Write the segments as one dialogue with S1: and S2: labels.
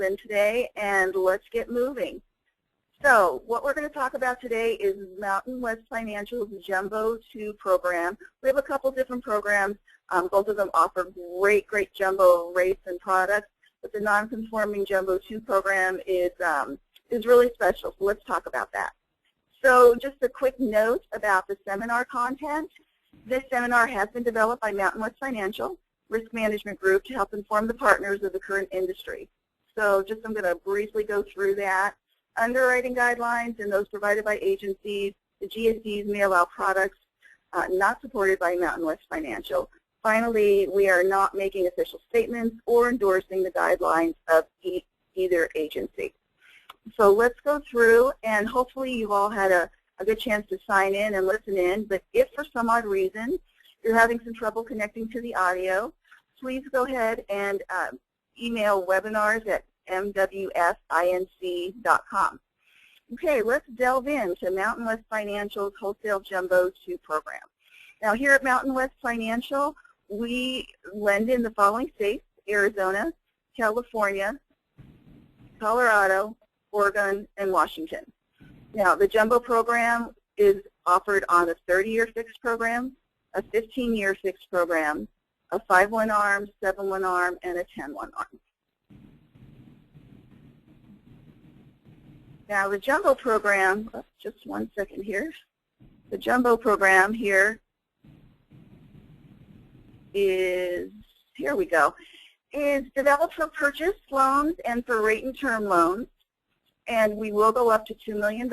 S1: called in today, and let's get moving. So what we're going to talk about today is Mountain West Financial's Jumbo 2 program. We have a couple different programs. Both of them offer great jumbo rates and products, but the Non-Conforming Jumbo 2 program is really special, so let's talk about that. So just a quick note about the seminar content. This seminar has been developed by Mountain West Financial Risk Management Group to help inform the partners of the current industry. So just I'm going to briefly go through that. Underwriting guidelines and those provided by agencies, the GSEs may allow products not supported by Mountain West Financial. Finally, we are not making official statements or endorsing the guidelines of either agency. So let's go through, and hopefully you've all had a good chance to sign in and listen in, but if for some odd reason you're having some trouble connecting to the audio, please go ahead and email webinars@mwfinc.com. Okay, let's delve into Mountain West Financial's Wholesale Jumbo 2 program. Now here at Mountain West Financial, we lend in the following states: Arizona, California, Colorado, Oregon, and Washington. Now the Jumbo program is offered on a 30-year fixed program, a 15-year fixed program, a 5/1 ARM, 7/1 ARM, and a 10/1 ARM. Now the Jumbo program, just one second here. The Jumbo program here is, here we go, is developed for purchase loans and for rate and term loans. And we will go up to $2 million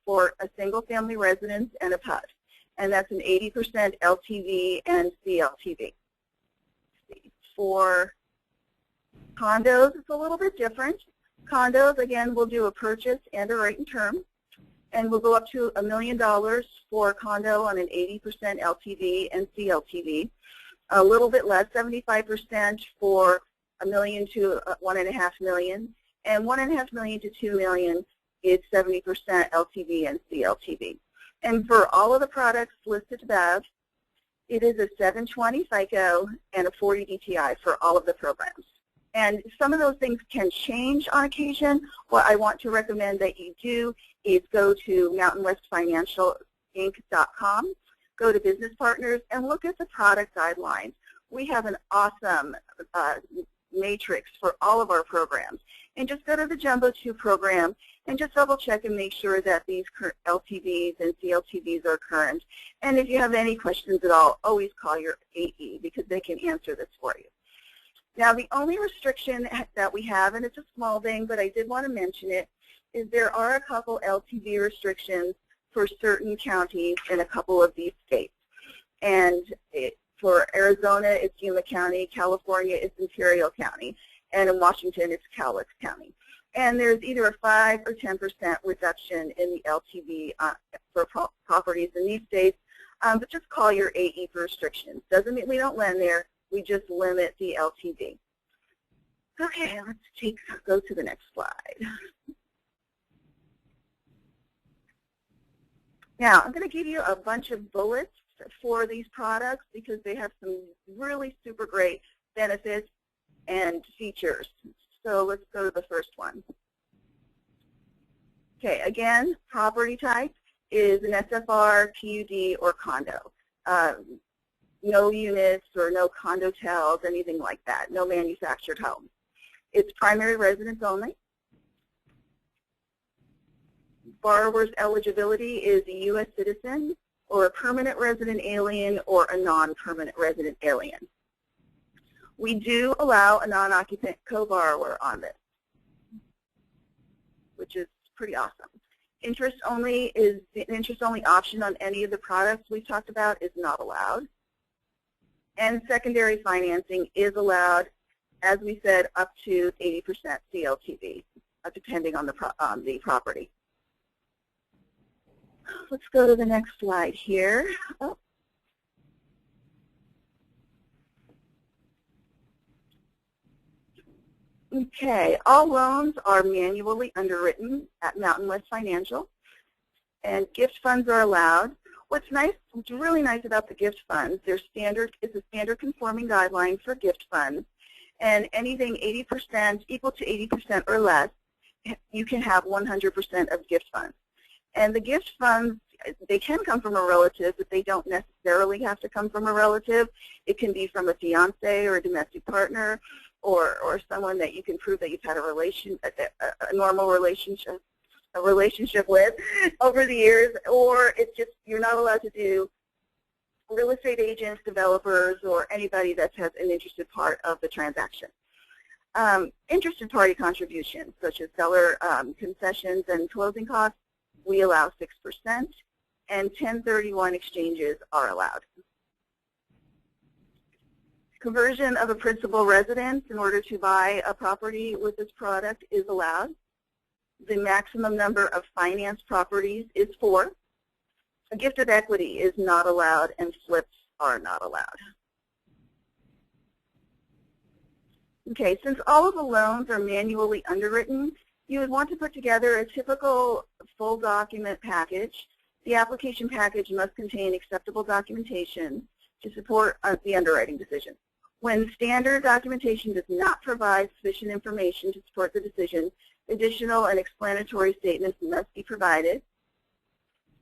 S1: for a single family residence and a PUD. And that's an 80% LTV and CLTV. For condos, it's a little bit different. Condos, again, we'll do a purchase and a rate and term. And we'll go up to $1 million for a condo on an 80% LTV and CLTV. A little bit less, 75% for $1 million to $1.5 million. And $1.5 million to $2 million is 70% LTV and CLTV. And for all of the products listed above, it is a 720 FICO and a 40 DTI for all of the programs. And some of those things can change on occasion. What I want to recommend that you do is go to mountainwestfinancialinc.com, go to Business Partners, and look at the product guidelines. We have an awesome matrix for all of our programs. And just go to the Jumbo 2 program and just double check and make sure that these LTVs and CLTVs are current. And if you have any questions at all, always call your AE because they can answer this for you. Now the only restriction that we have, and it's a small thing, but I did want to mention it, is there are a couple LTV restrictions for certain counties in a couple of these states. And for Arizona, it's Yuma County, California, it's Imperial County, and in Washington, it's Cowlitz County. And there's either a 5 or 10% reduction in the LTV for properties in these states, but just call your AE for restrictions. Doesn't mean we don't lend there, we just limit the LTV. Okay, let's go to the next slide. Now, I'm going to give you a bunch of bullets for these products because they have some really super great benefits and features. So let's go to the first one. Okay, again, property type is an SFR, PUD, or condo. No units or no condotels, anything like that. No manufactured homes. It's primary residence only. Borrower's eligibility is a U.S. citizen or a permanent resident alien or a non-permanent resident alien. We do allow a non-occupant co-borrower on this, which is pretty awesome. Interest only is the interest-only option on any of the products we've talked about is not allowed. And secondary financing is allowed, as we said, up to 80% CLTV, depending on the property. Let's go to the next slide here. Oh. Okay, all loans are manually underwritten at Mountain West Financial, and gift funds are allowed. What's really nice about the gift funds, it's a standard conforming guideline for gift funds, And anything 80%, equal to 80% or less, you can have 100% of gift funds. And the gift funds, they can come from a relative, but they don't necessarily have to come from a relative. It can be from a fiance or a domestic partner, or someone that you can prove that you've had a normal relationship with over the years, or it's just you're not allowed to do real estate agents, developers, or anybody that has an interested part of the transaction. Interested party contributions, such as seller concessions and closing costs, we allow 6%, and 1031 exchanges are allowed. Conversion of a principal residence in order to buy a property with this product is allowed. The maximum number of financed properties is 4. A gift of equity is not allowed, and flips are not allowed. Okay, since all of the loans are manually underwritten, you would want to put together a typical full document package. The application package must contain acceptable documentation to support the underwriting decision. When standard documentation does not provide sufficient information to support the decision, additional and explanatory statements must be provided.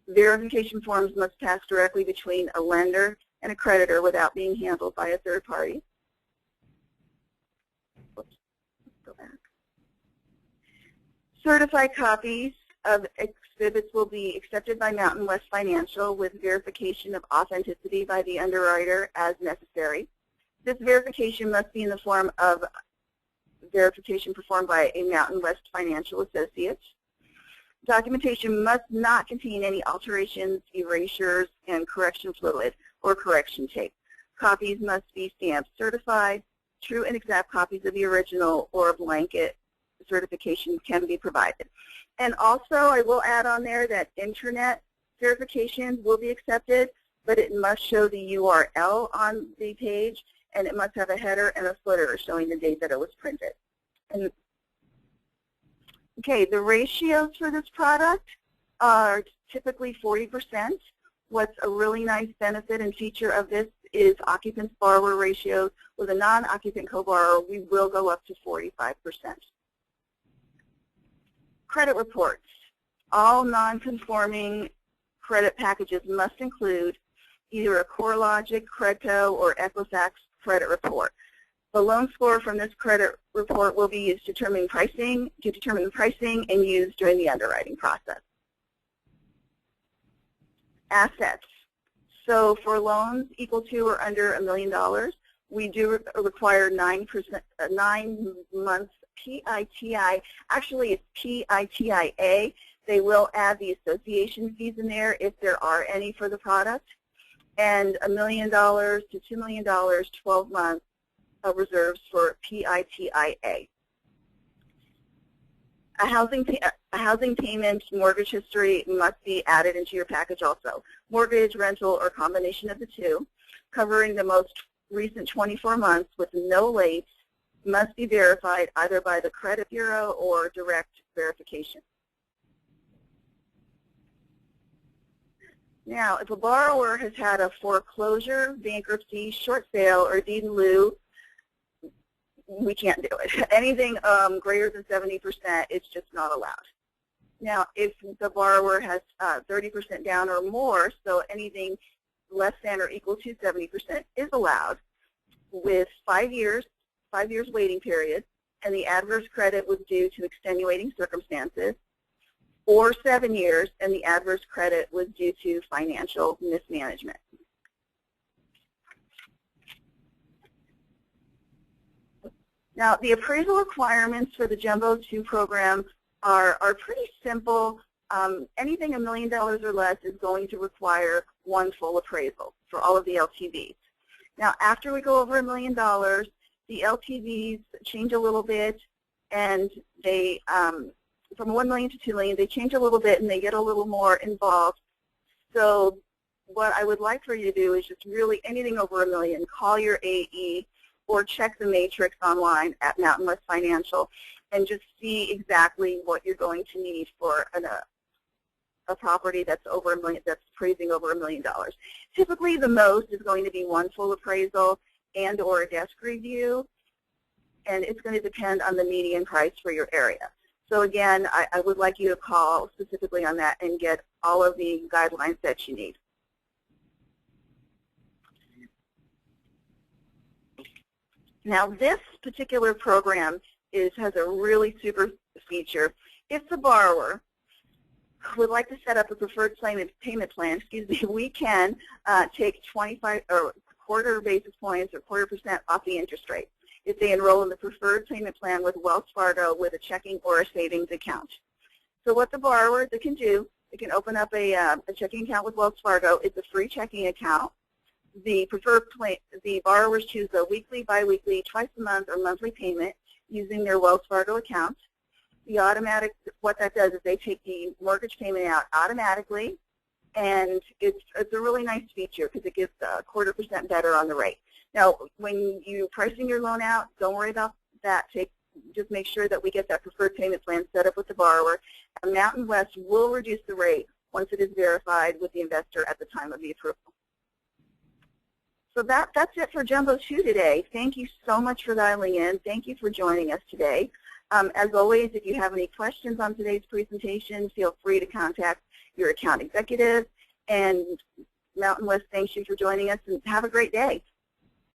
S1: Verification forms must pass directly between a lender and a creditor without being handled by a third party. Let's go back. Certified copies of exhibits will be accepted by Mountain West Financial with verification of authenticity by the underwriter as necessary. This verification must be in the form of verification performed by a Mountain West Financial associate. Documentation must not contain any alterations, erasures, and correction fluid or correction tape. Copies must be stamped certified. True and exact copies of the original or blanket certification can be provided. And also, I will add on there that internet verifications will be accepted, but it must show the URL on the page, and it must have a header and a footer showing the date that it was printed. And, okay, the ratios for this product are typically 40%. What's a really nice benefit and feature of this is occupant-borrower ratios. With a non-occupant co-borrower, we will go up to 45%. Credit reports. All non-conforming credit packages must include either a CoreLogic, Credco, or Equifax credit report. The loan score from this credit report will be used to determine pricing and used during the underwriting process. Assets. So for loans equal to or under $1 million, we do require 9 months PITI. Actually, it's PITIA. They will add the association fees in there if there are any for the product. And $1 million to $2 million, 12 months of reserves for PITIA. A housing payment mortgage history must be added into your package also. Mortgage, rental, or combination of the two, covering the most recent 24 months with no late, must be verified either by the credit bureau or direct verification. Now, if a borrower has had a foreclosure, bankruptcy, short sale, or deed in lieu, we can't do it. Anything greater than 70%, it's just not allowed. Now, if the borrower has 30% down or more, so anything less than or equal to 70% is allowed with 5 years waiting period, and the adverse credit was due to extenuating circumstances, or 7 years, and the adverse credit was due to financial mismanagement. Now, the appraisal requirements for the Jumbo 2 program are pretty simple. Anything $1 million or less is going to require one full appraisal for all of the LTVs. Now, after we go over $1 million, the LTVs change a little bit, and they, from 1 million to 2 million, they change a little bit and they get a little more involved. So what I would like for you to do is just really anything over $1 million, call your AE or check the matrix online at Mountain West Financial and just see exactly what you're going to need for a property that's over $1 million, that's appraising over $1 million. Typically, the most is going to be one full appraisal and or a desk review. and it's going to depend on the median price for your area. So again, I would like you to call specifically on that and get all of the guidelines that you need. Now this particular program has a really super feature. If the borrower would like to set up a preferred payment plan, we can take 25 or quarter basis points or 0.25% off the interest rate if they enroll in the preferred payment plan with Wells Fargo with a checking or a savings account. So what the borrower can do, they can open up a checking account with Wells Fargo. It's a free checking account. The borrowers choose a weekly, biweekly, twice a month, or monthly payment using their Wells Fargo account. What that does is they take the mortgage payment out automatically, and it's a really nice feature because it gives a 0.25% better on the rate. Now, when you're pricing your loan out, don't worry about that. Just make sure that we get that preferred payment plan set up with the borrower. And Mountain West will reduce the rate once it is verified with the investor at the time of the approval. So that's it for Jumbo 2 today. Thank you so much for dialing in. Thank you for joining us today. As always, if you have any questions on today's presentation, feel free to contact your account executive. And Mountain West thanks you for joining us, and have a great day.